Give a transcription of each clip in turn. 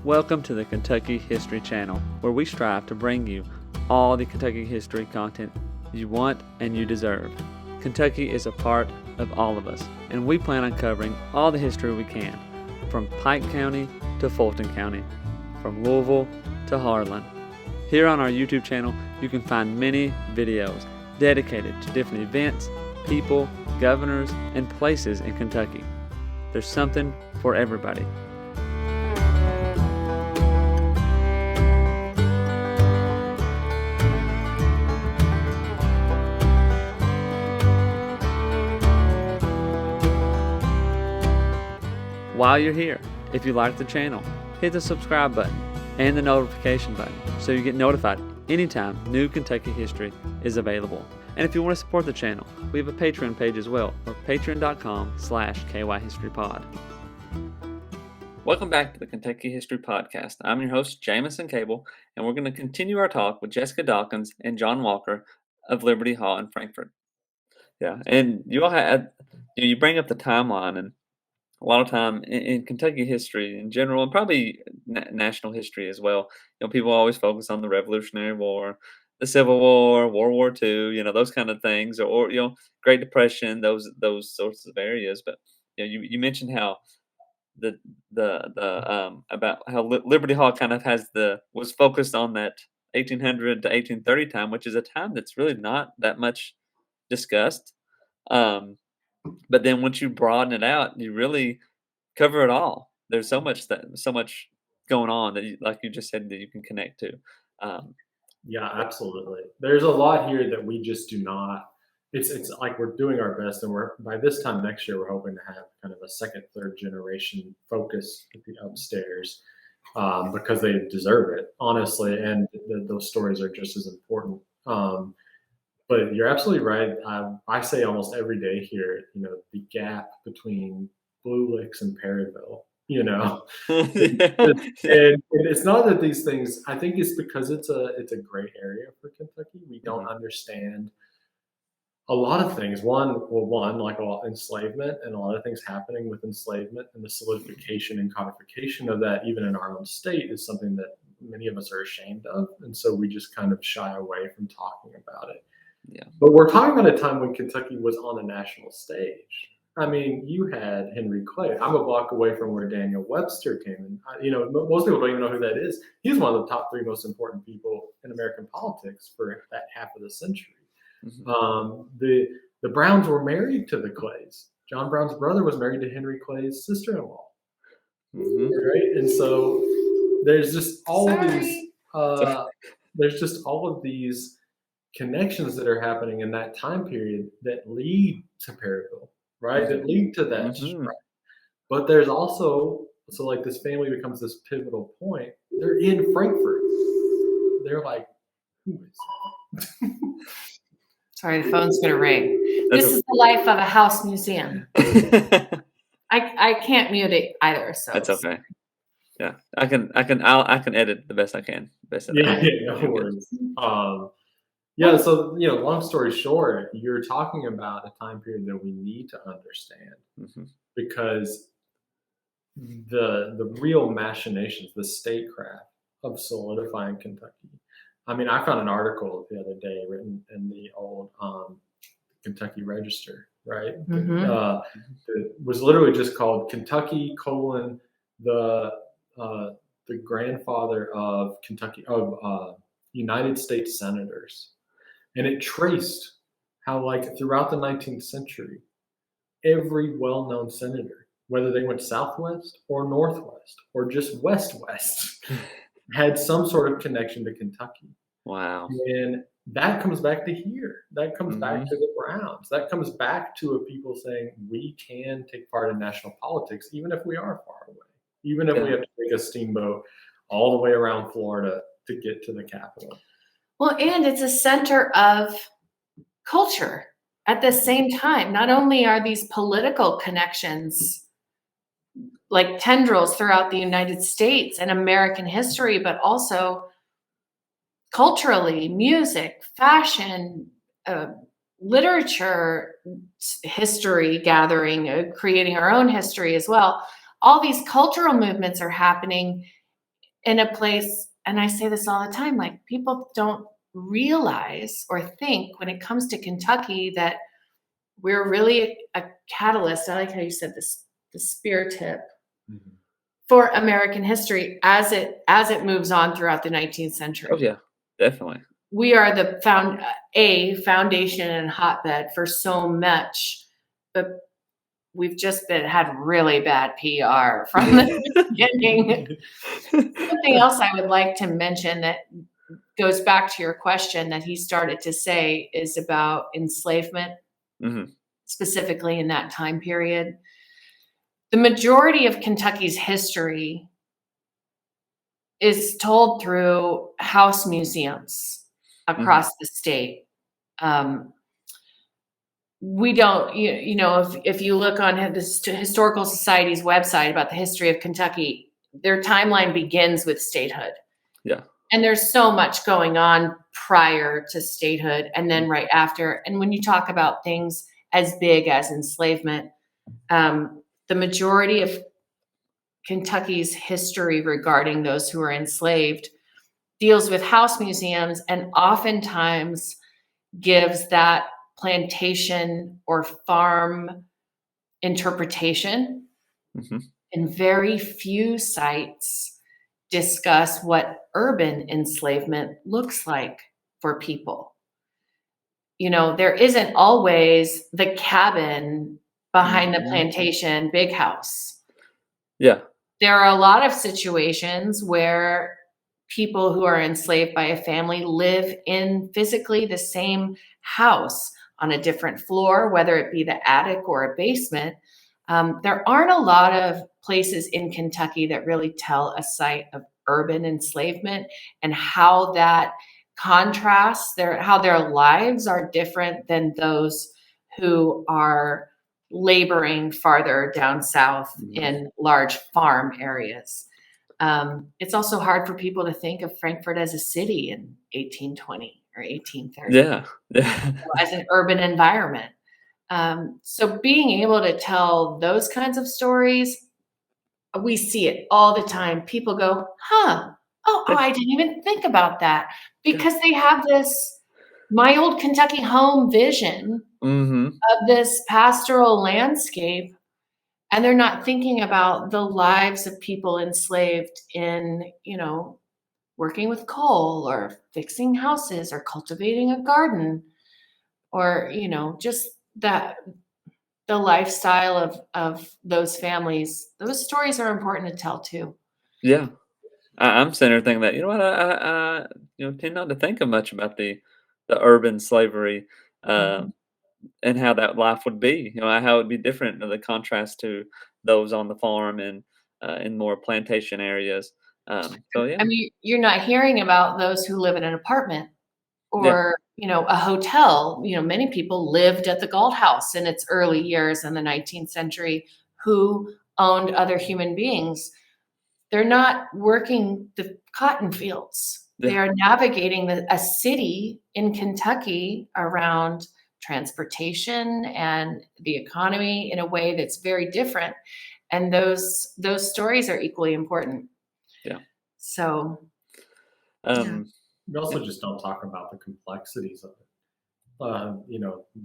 Welcome to the Kentucky History Channel, where we strive to bring you all the Kentucky history content you want and you deserve. Kentucky is a part of all of us, and we plan on covering all the history we can, from Pike County to Fulton County, from Louisville to Harlan. Here on our YouTube channel, you can find many videos dedicated to different events, people, governors, and places in Kentucky. There's something for everybody. While you're here, if you like the channel, hit the subscribe button and the notification button so you get notified anytime new Kentucky history is available. And if you want to support the channel, we have a Patreon page as well, or patreon.com/KYHistoryPod. Welcome back to the Kentucky History Podcast. I'm your host, Jamison Cable, and we're going to continue our talk with Jessica Dawkins and John Walker of Liberty Hall in Frankfort. Yeah, and you all had, you bring up the timeline, and a lot of time in Kentucky history in general, and probably national history as well, people always focus on the Revolutionary War, the Civil War, World War II, those kind of things, or Great Depression, those sorts of areas. But you mentioned how the about how Liberty Hall kind of was focused on that 1800 to 1830 time, which is a time that's really not that much discussed. But then once you broaden it out, you really cover it all. There's so much going on that, like you just said, that you can connect to. Yeah, absolutely. There's a lot here that we just do not. It's like we're doing our best, and by this time next year, we're hoping to have kind of a second, third generation focus at the upstairs because they deserve it, honestly, and those stories are just as important. But you're absolutely right. I say almost every day here, the gap between Blue Licks and Perryville, and it's not that these things, I think it's because it's a great area for Kentucky. We don't understand a lot of things. One, like enslavement and a lot of things happening with enslavement and the solidification and codification of that, even in our own state, is something that many of us are ashamed of. And so we just kind of shy away from talking about it. Yeah. But we're talking about a time when Kentucky was on a national stage. I mean, you had Henry Clay. I'm a block away from where Daniel Webster came in. Most people don't even know who that is. He's one of the top 3 most important people in American politics for that half of the century. Mm-hmm. The Browns were married to the Clays. John Brown's brother was married to Henry Clay's sister-in-law. Mm-hmm. Right? And so there's just all of these connections that are happening in that time period that lead to Perryville, right? That lead to that strike. But there's also, so like this family becomes this pivotal point. They're in Frankfort. They're like, who is that? Sorry, the phone's gonna ring. This is the life of a house museum. I can't mute it either, so that's okay. Yeah, I can edit the best I can. No worries. Yeah, so long story short, you're talking about a time period that we need to understand because the real machinations, the statecraft of solidifying Kentucky. I mean, I found an article the other day written in the old Kentucky Register, right? It was literally just called Kentucky: the grandfather of Kentucky of United States senators. And it traced how, like, throughout the 19th century, every well-known senator, whether they went southwest or northwest or just west-west, had some sort of connection to Kentucky. Wow. And that comes back to here. That comes back to the Browns. That comes back to a people saying we can take part in national politics, even if we are far away, even if we have to take a steamboat all the way around Florida to get to the Capitol. Well, and it's a center of culture at the same time. Not only are these political connections like tendrils throughout the United States and American history, but also culturally, music, fashion, literature, history gathering, creating our own history as well. All these cultural movements are happening in a place, and I say this all the time, like people don't realize or think when it comes to Kentucky that we're really a catalyst. I like how you said this, the spear tip for American history as it moves on throughout the 19th century. Oh yeah, definitely. We are the foundation and hotbed for so much, but we've just had really bad PR from the beginning. Something else I would like to mention that goes back to your question that he started to say is about enslavement, specifically in that time period. The majority of Kentucky's history is told through house museums across the state. We don't, if you look on the Historical Society's website about the history of Kentucky, their timeline begins with statehood. Yeah. And there's so much going on prior to statehood and then right after. And when you talk about things as big as enslavement, the majority of Kentucky's history regarding those who are enslaved deals with house museums and oftentimes gives that plantation or farm interpretation. And very few sites discuss what urban enslavement looks like for people. There isn't always the cabin behind the plantation big house. Yeah. There are a lot of situations where people who are enslaved by a family live in physically the same house on a different floor, whether it be the attic or a basement. There aren't a lot of places in Kentucky that really tell a site of urban enslavement and how that contrasts how their lives are different than those who are laboring farther down south in large farm areas. It's also hard for people to think of Frankfort as a city in 1820 or 1830. Yeah. As an urban environment. So being able to tell those kinds of stories, we see it all the time. People go, I didn't even think about that. Because they have this, my old Kentucky home vision of this pastoral landscape, and they're not thinking about the lives of people enslaved in, working with coal or fixing houses or cultivating a garden or, just that the lifestyle of those families. Those stories are important to tell too. Yeah. I'm sitting there thinking that, I tend not to think of much about the urban slavery and how that life would be, how it would be different, the contrast to those on the farm and in more plantation areas. So yeah. I mean, you're not hearing about those who live in an apartment or, a hotel. Many people lived at the Galt House in its early years in the 19th century who owned other human beings. They're not working the cotton fields. They are navigating a city in Kentucky around transportation and the economy in a way that's very different. And those stories are equally important. Yeah. So, we also just don't talk about the complexities of it.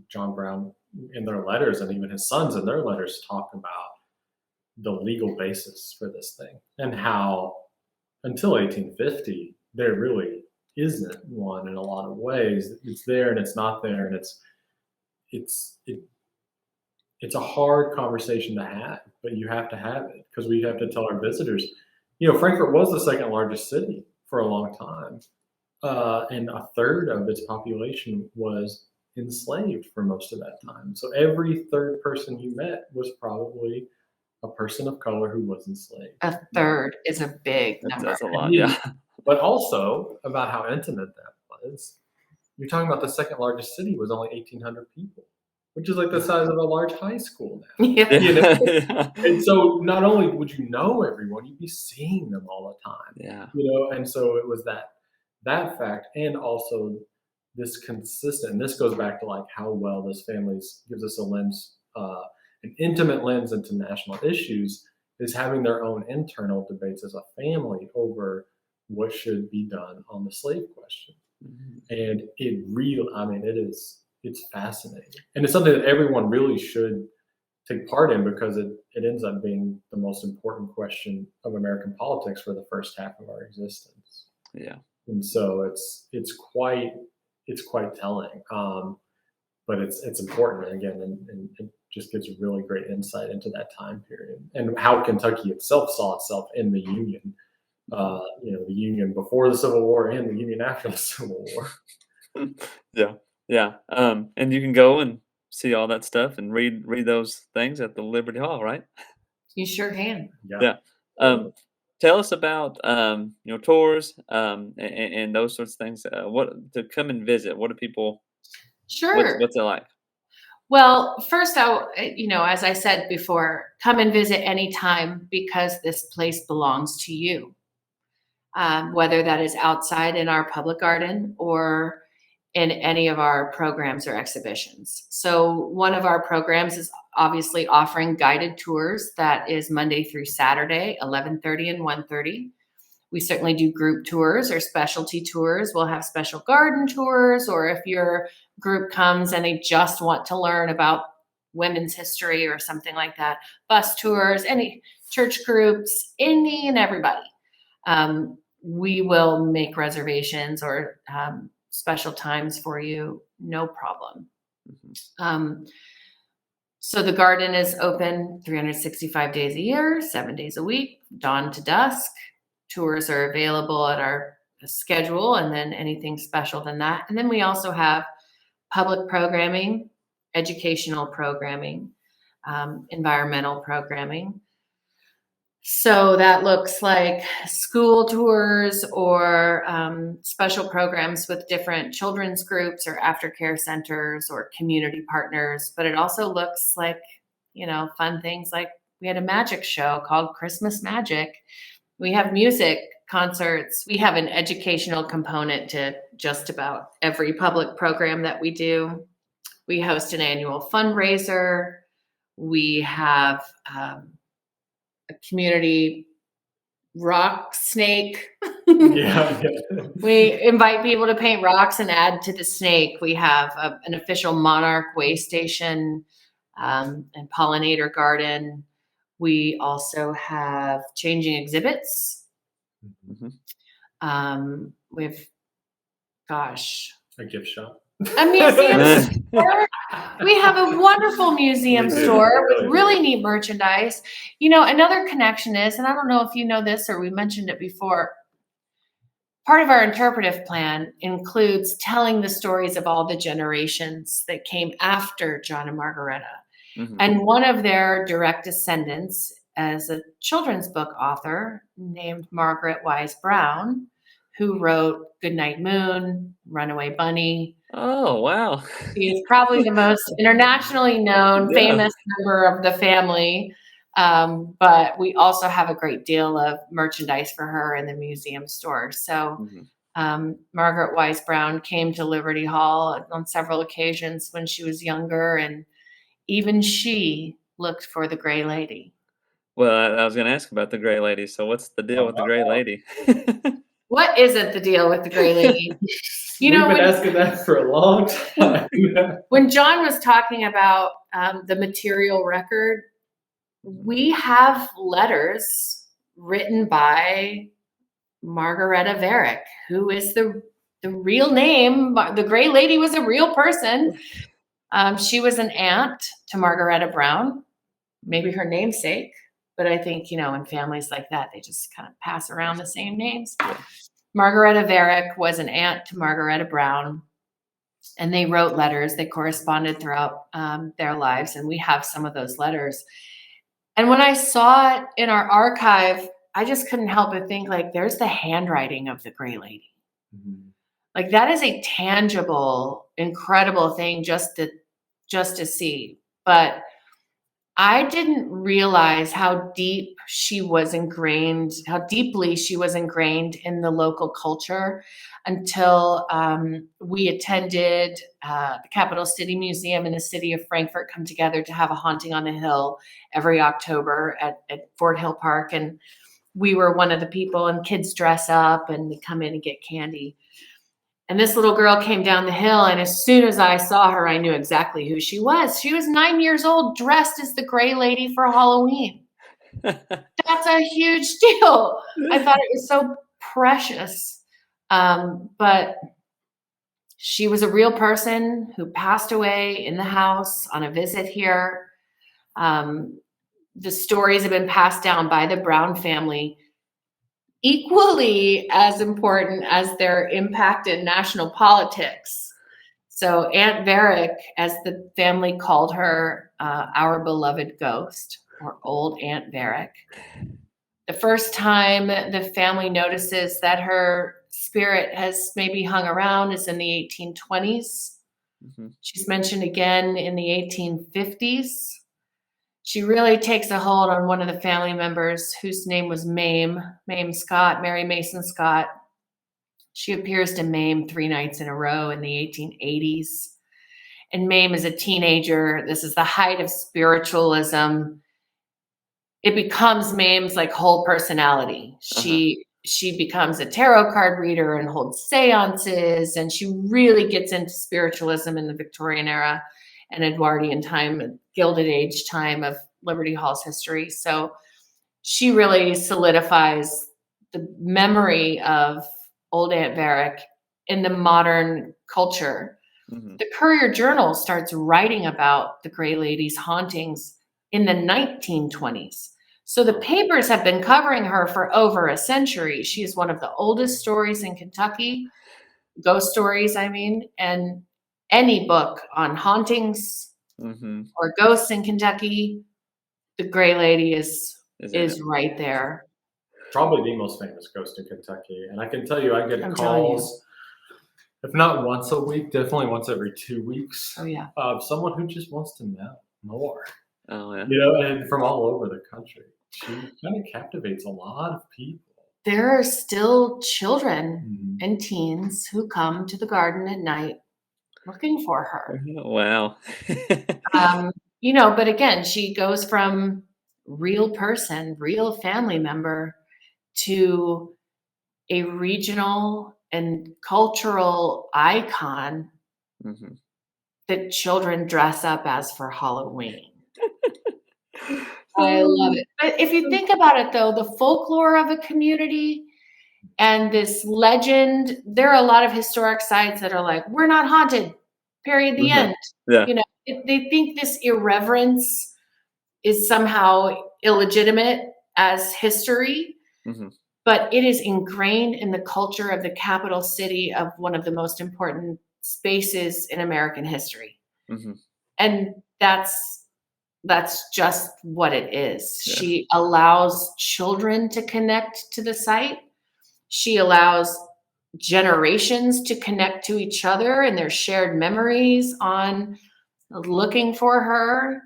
John Brown in their letters and even his sons in their letters talk about the legal basis for this thing and how until 1850 there really isn't one in a lot of ways. It's there and it's not there, and it's a hard conversation to have, but you have to have it because we have to tell our visitors. Frankfort was the second largest city for a long time, and a third of its population was enslaved for most of that time. So every third person you met was probably a person of color who was enslaved. A third is a big number. That's a lot, yeah. But also about how intimate that was. You're talking about the second largest city was only 1,800 people, which is like the size of a large high school now. Yeah. And so not only would you know everyone, you'd be seeing them all the time. Yeah. And so it was that fact, and also this consistent, and this goes back to like how well this family gives us a lens, an intimate lens into national issues, is having their own internal debates as a family over what should be done on the slave question. And it's fascinating. And it's something that everyone really should take part in, because it ends up being the most important question of American politics for the first half of our existence. Yeah. And so it's quite telling. But it's important, again, and it just gives a really great insight into that time period and how Kentucky itself saw itself in the Union. The Union before the Civil War and the Union after the Civil War. Yeah. And you can go and see all that stuff and read those things at the Liberty Hall, right? You sure can. Yeah. Tell us about tours and those sorts of things. What to come and visit? What do people? Sure. What's it like? Well, first, as I said before, come and visit anytime, because this place belongs to you. Whether that is outside in our public garden or in any of our programs or exhibitions. So one of our programs is obviously offering guided tours. That is Monday through Saturday, 11:30 and 1:30. We certainly do group tours or specialty tours. We'll have special garden tours, or if your group comes and they just want to learn about women's history or something like that, bus tours, any church groups, any and everybody. We will make reservations or special times for you, no problem. So the garden is open 365 days a year, 7 days a week, dawn to dusk. Tours are available at our schedule, and then anything special than that. And then we also have public programming, educational programming, environmental programming. So that looks like school tours or special programs with different children's groups or aftercare centers or community partners. But it also looks like, fun things like we had a magic show called Christmas Magic. We have music, concerts. We have an educational component to just about every public program that we do. We host an annual fundraiser. We have a community rock snake. Yeah. We invite people to paint rocks and add to the snake. We have an official monarch way station and pollinator garden. We also have changing exhibits. We have, a gift shop. A museum store. We have a wonderful museum store with really neat merchandise. Another connection is, and I don't know if you know this or we mentioned it before, part of our interpretive plan includes telling the stories of all the generations that came after John and Margaretta. And one of their direct descendants is a children's book author named Margaret Wise Brown, who wrote Goodnight Moon, Runaway Bunny. Oh, wow. She is probably the most internationally known, famous member of the family. But we also have a great deal of merchandise for her in the museum store. So Margaret Wise Brown came to Liberty Hall on several occasions when she was younger, and even she looked for the Gray Lady. Well, I was going to ask about the Gray Lady. So what's the deal with the Gray Lady? What isn't the deal with the Gray Lady? We've been asking that for a long time. When John was talking about the material record, we have letters written by Margaretta Varick, who is the real name. The Gray Lady was a real person. She was an aunt to Margaretta Brown, maybe her namesake. But I think, in families like that, they just kind of pass around the same names. Margaretta Varick was an aunt to Margaretta Brown, and they wrote letters. They corresponded throughout their lives, and we have some of those letters. And when I saw it in our archive, I just couldn't help but think, there's the handwriting of the Gray Lady. That is a tangible, incredible thing just to see. But I didn't realize how deeply she was ingrained in the local culture until we attended the Capital City Museum and the city of Frankfort come together to have a haunting on the hill every October at Fort Hill Park. And we were one of the people, and kids dress up and they come in and get candy. And this little girl came down the hill, and as soon as I saw her, I knew exactly who she was. She was 9 years old, dressed as the Gray Lady for Halloween. That's a huge deal. I thought it was so precious. But she was a real person who passed away in the house on a visit here. The stories have been passed down by the Brown family, equally as important as their impact in national politics. So Aunt Varick, as the family called her, our beloved ghost, or old Aunt Varick. The first time the family notices that her spirit has maybe hung around is in the 1820s. Mm-hmm. She's mentioned again in the 1850s. She really takes a hold on one of the family members whose name was Mame Scott, Mary Mason Scott. She appears to Mame 3 nights in a row in the 1880s. And Mame is a teenager. This is the height of spiritualism. It becomes Mame's like whole personality. She becomes a tarot card reader and holds seances, and she really gets into spiritualism in the Victorian era and Edwardian time, Gilded Age time of Liberty Hall's history. So she really solidifies the memory of old Aunt Varick in the modern culture. Mm-hmm. The Courier Journal starts writing about the Gray Lady's hauntings in the 1920s. So the papers have been covering her for over a century. She is one of the oldest stories in Kentucky, ghost stories, I mean, and any book on hauntings or ghosts in Kentucky, the Gray Lady is right there. Probably the most famous ghost in Kentucky. And I can tell you, I get calls, if not once a week, definitely once every 2 weeks. Oh, yeah. Of someone who just wants to know more. Oh, yeah. You know, and from all over the country. She kind of captivates a lot of people. There are still children and teens who come to the garden at night looking for her. Wow. You know, but again, she goes from real person, real family member to a regional and cultural icon that children dress up as for Halloween. I love it. But if you think about it, though, the folklore of a community and this legend, there are a lot of historic sites that are like, we're not haunted, period, the end. Yeah. You know, they think this irreverence is somehow illegitimate as history, but it is ingrained in the culture of the capital city of one of the most important spaces in American history. And that's just what it is. Yeah. She allows children to connect to the site. She allows generations to connect to each other and their shared memories on looking for her.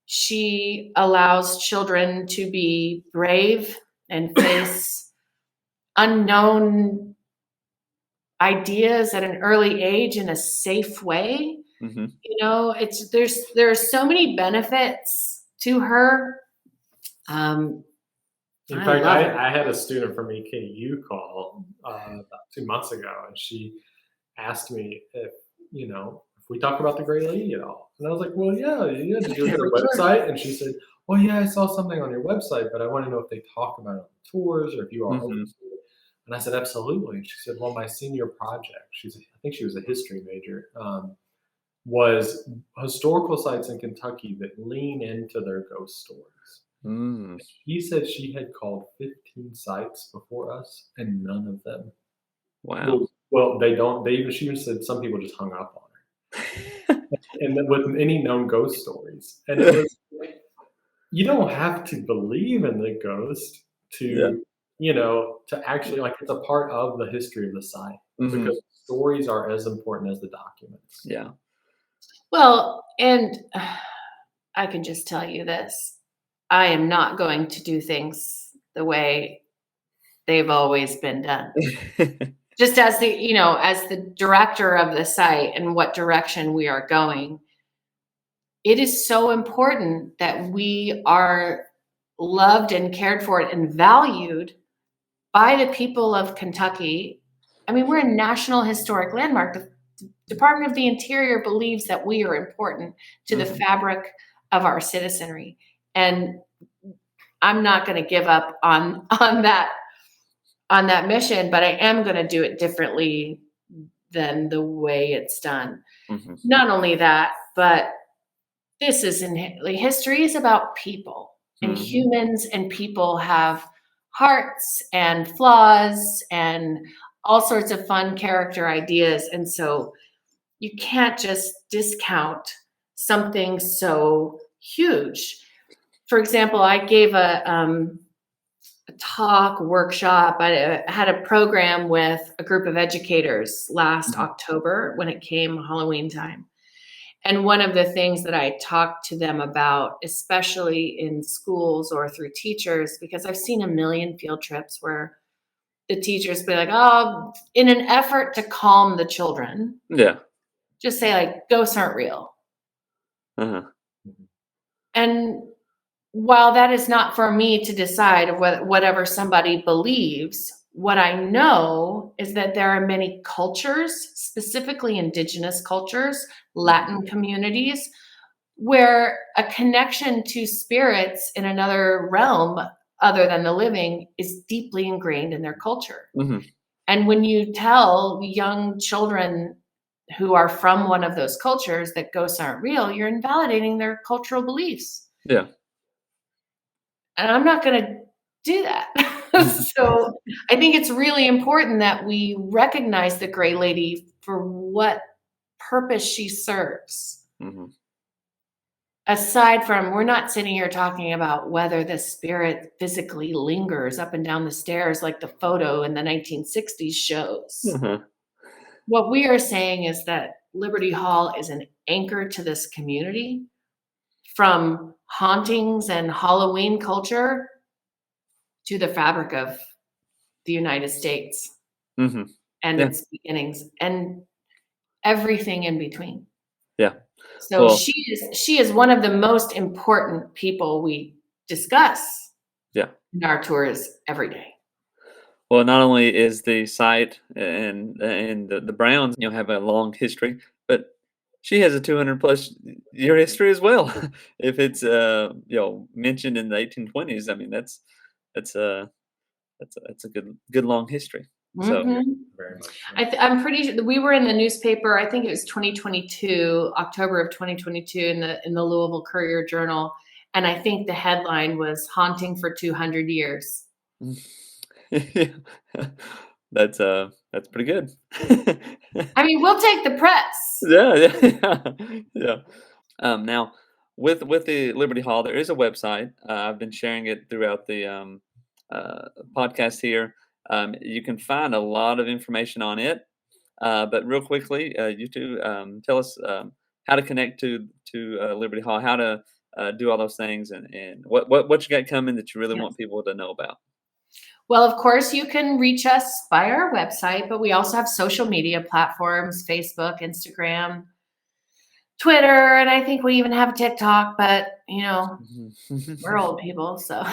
She allows children to be brave and face unknown ideas at an early age in a safe way. You know, there are so many benefits to her. In fact, I had a student from EKU call about 2 months ago, and she asked me if we talk about the Gray Lady at all. And I was like, well, yeah. Did you look at her website? And she said, well, yeah, I saw something on your website, but I want to know if they talk about it on tours or if you are open to it. And I said, absolutely. And she said, well, my senior project, I think she was a history major, was historical sites in Kentucky that lean into their ghost stories. He said she had called 15 sites before us, and none of them. Wow. Well, they don't. She even said some people just hung up on her, and then with any known ghost stories. And it was, you don't have to believe in the ghost to actually, like, it's a part of the history of the site because stories are as important as the documents. Yeah. Well, and I can just tell you this. I am not going to do things the way they've always been done. Just as as the director of the site and what direction we are going, it is so important that we are loved and cared for and valued by the people of Kentucky. I mean, we're a National Historic Landmark. The Department of the Interior believes that we are important to the fabric of our citizenry. And I'm not going to give up on that mission, but I am going to do it differently than the way it's done. Not only that, but history is about people, and humans and people have hearts and flaws and all sorts of fun character ideas. And so you can't just discount something so huge. For example, I gave a talk workshop. I had a program with a group of educators last October when it came Halloween time. And one of the things that I talked to them about, especially in schools or through teachers, because I've seen a million field trips where the teachers be like, oh, in an effort to calm the children, just say like, ghosts aren't real. And while that is not for me to decide whatever somebody believes, what I know is that there are many cultures, specifically indigenous cultures, Latin communities, where a connection to spirits in another realm other than the living is deeply ingrained in their culture. And when you tell young children who are from one of those cultures that ghosts aren't real, you're invalidating their cultural beliefs. Yeah. And I'm not going to do that. So I think it's really important that we recognize the Gray Lady for what purpose she serves. Aside from, we're not sitting here talking about whether the spirit physically lingers up and down the stairs like the photo in the 1960s shows. What we are saying is that Liberty Hall is an anchor to this community, from hauntings and Halloween culture to the fabric of the United States and its beginnings and everything in between. So she is one of the most important people we discuss in our tours every day. Well, not only is the site and the Browns, have a long history, but she has a 200+ year history as well. If it's mentioned in the 1820s, I mean that's a good long history. So very much. I'm pretty sure we were in the newspaper. I think it was 2022, October of 2022, in the Louisville Courier-Journal, and I think the headline was "Haunting for 200 Years." That's pretty good. I mean, we'll take the press. Yeah. Now, with the Liberty Hall, there is a website. I've been sharing it throughout the podcast here. You can find a lot of information on it. But real quickly, you two tell us how to connect to Liberty Hall, how to do all those things, and what you got coming that you really want people to know about. Well, of course, you can reach us by our website, but we also have social media platforms: Facebook, Instagram, Twitter, and I think we even have TikTok, but we're old people, so.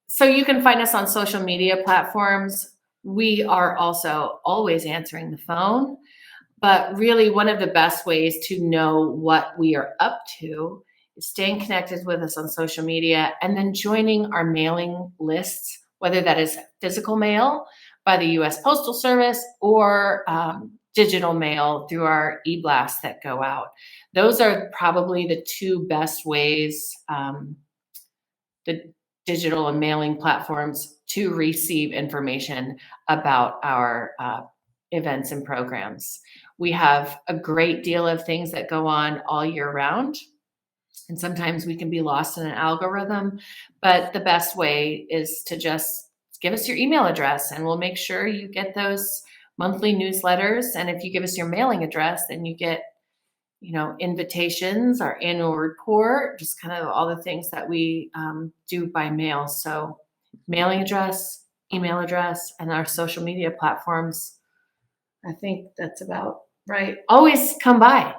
So you can find us on social media platforms. We are also always answering the phone, but really one of the best ways to know what we are up to is staying connected with us on social media and then joining our mailing lists, whether that is physical mail by the U.S. Postal Service or digital mail through our e-blasts that go out. Those are probably the two best ways, the digital and mailing platforms, to receive information about our events and programs. We have a great deal of things that go on all year round, and sometimes we can be lost in an algorithm, but the best way is to just give us your email address and we'll make sure you get those monthly newsletters. And if you give us your mailing address, then you get invitations, our annual report, just kind of all the things that we do by mail. So mailing address, email address, and our social media platforms. I think that's about right. Always come by.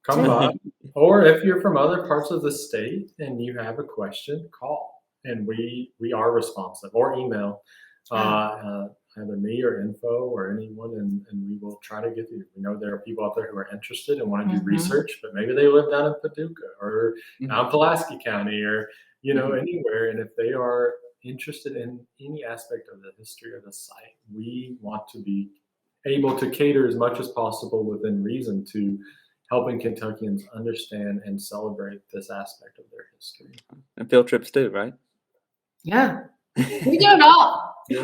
Come by. Or if you're from other parts of the state and you have a question, call. And we are responsive, or email either me or info or anyone, and we will try to get you. We know there are people out there who are interested and want to do research, but maybe they live down in Paducah or down Pulaski County or, anywhere. And if they are interested in any aspect of the history of the site, we want to be able to cater as much as possible within reason to helping Kentuckians understand and celebrate this aspect of their history. And field trips too, right? Yeah. We do it all. We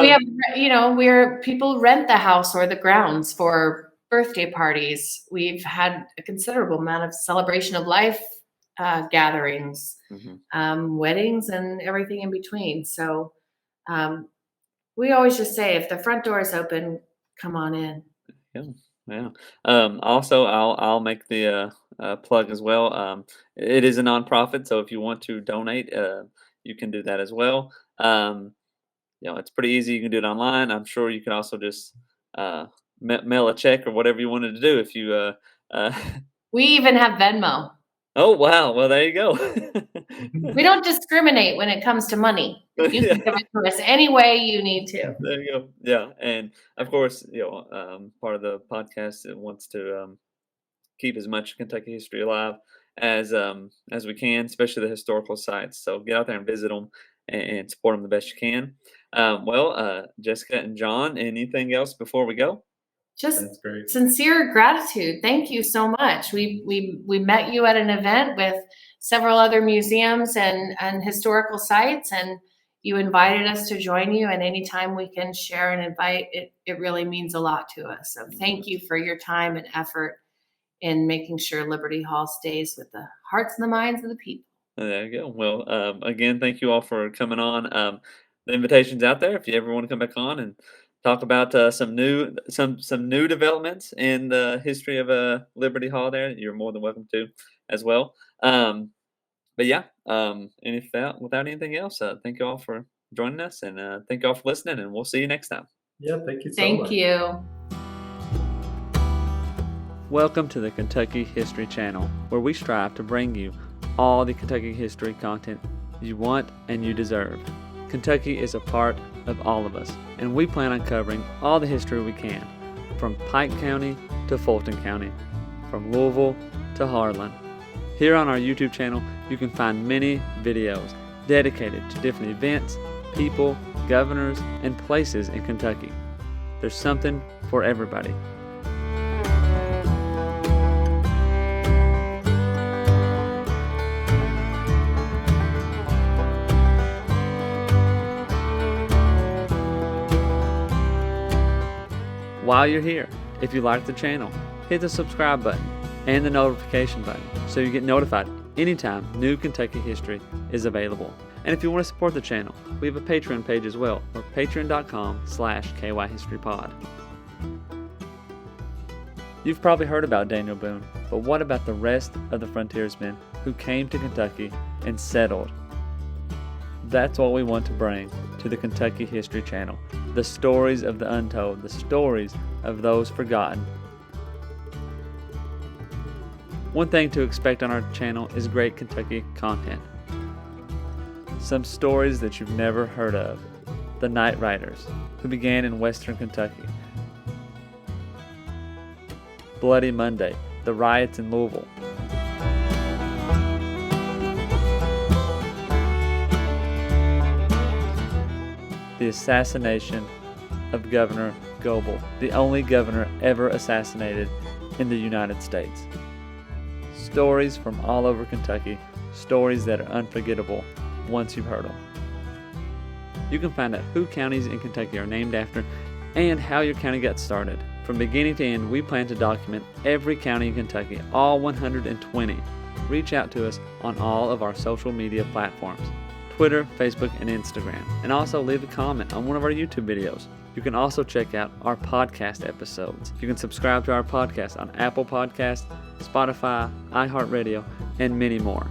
have, where people rent the house or the grounds for birthday parties. We've had a considerable amount of celebration of life gatherings, weddings, and everything in between. So we always just say, if the front door is open, come on in. Yeah. Also, I'll make the plug as well. It is a nonprofit, so if you want to donate, you can do that as well. It's pretty easy. You can do it online. I'm sure you can also just mail a check or whatever you wanted to do. If you, we even have Venmo. Oh wow! Well, there you go. We don't discriminate when it comes to money. You can give it to us any way you need to. There you go. Yeah, and of course, part of the podcast wants to keep as much Kentucky history alive as we can, especially the historical sites. So get out there and visit them and support them the best you can. Jessica and John, anything else before we go? Just sincere gratitude. Thank you so much. We met you at an event with several other museums and historical sites, and you invited us to join you. And anytime we can share and invite, it really means a lot to us. So thank you for your time and effort in making sure Liberty Hall stays with the hearts and the minds of the people. There you go. Well, again, thank you all for coming on. The invitation's out there if you ever want to come back on and talk about some new developments in the history of Liberty Hall. There, you're more than welcome to as well. And without anything else, thank you all for joining us, and thank you all for listening. And we'll see you next time. Yeah, thank you so much. Thank you. Welcome to the Kentucky History Channel, where we strive to bring you all the Kentucky history content you want and you deserve. Kentucky is a part of all of us, and we plan on covering all the history we can, from Pike County to Fulton County, from Louisville to Harlan. Here on our YouTube channel, you can find many videos dedicated to different events, people, governors, and places in Kentucky. There's something for everybody. While you're here, if you like the channel, hit the subscribe button and the notification button so you get notified anytime new Kentucky history is available. And if you want to support the channel, we have a Patreon page as well, or patreon.com/KYHistoryPod. You've probably heard about Daniel Boone, but what about the rest of the frontiersmen who came to Kentucky and settled? That's what we want to bring to the Kentucky History Channel. The stories of the untold, the stories of those forgotten. One thing to expect on our channel is great Kentucky content. Some stories that you've never heard of. The Night Riders, who began in western Kentucky. Bloody Monday, the riots in Louisville. The assassination of Governor Goebel, the only governor ever assassinated in the United States. Stories from all over Kentucky, stories that are unforgettable once you've heard them. You can find out who counties in Kentucky are named after and how your county got started. From beginning to end, we plan to document every county in Kentucky, all 120. Reach out to us on all of our social media platforms. Twitter, Facebook, and Instagram. And also leave a comment on one of our YouTube videos. You can also check out our podcast episodes. You can subscribe to our podcast on Apple Podcasts, Spotify, iHeartRadio, and many more.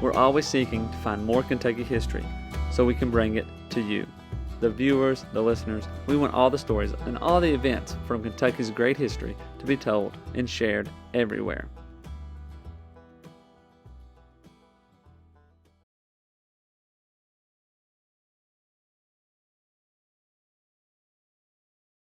We're always seeking to find more Kentucky history so we can bring it to you, the viewers, the listeners. We want all the stories and all the events from Kentucky's great history to be told and shared everywhere.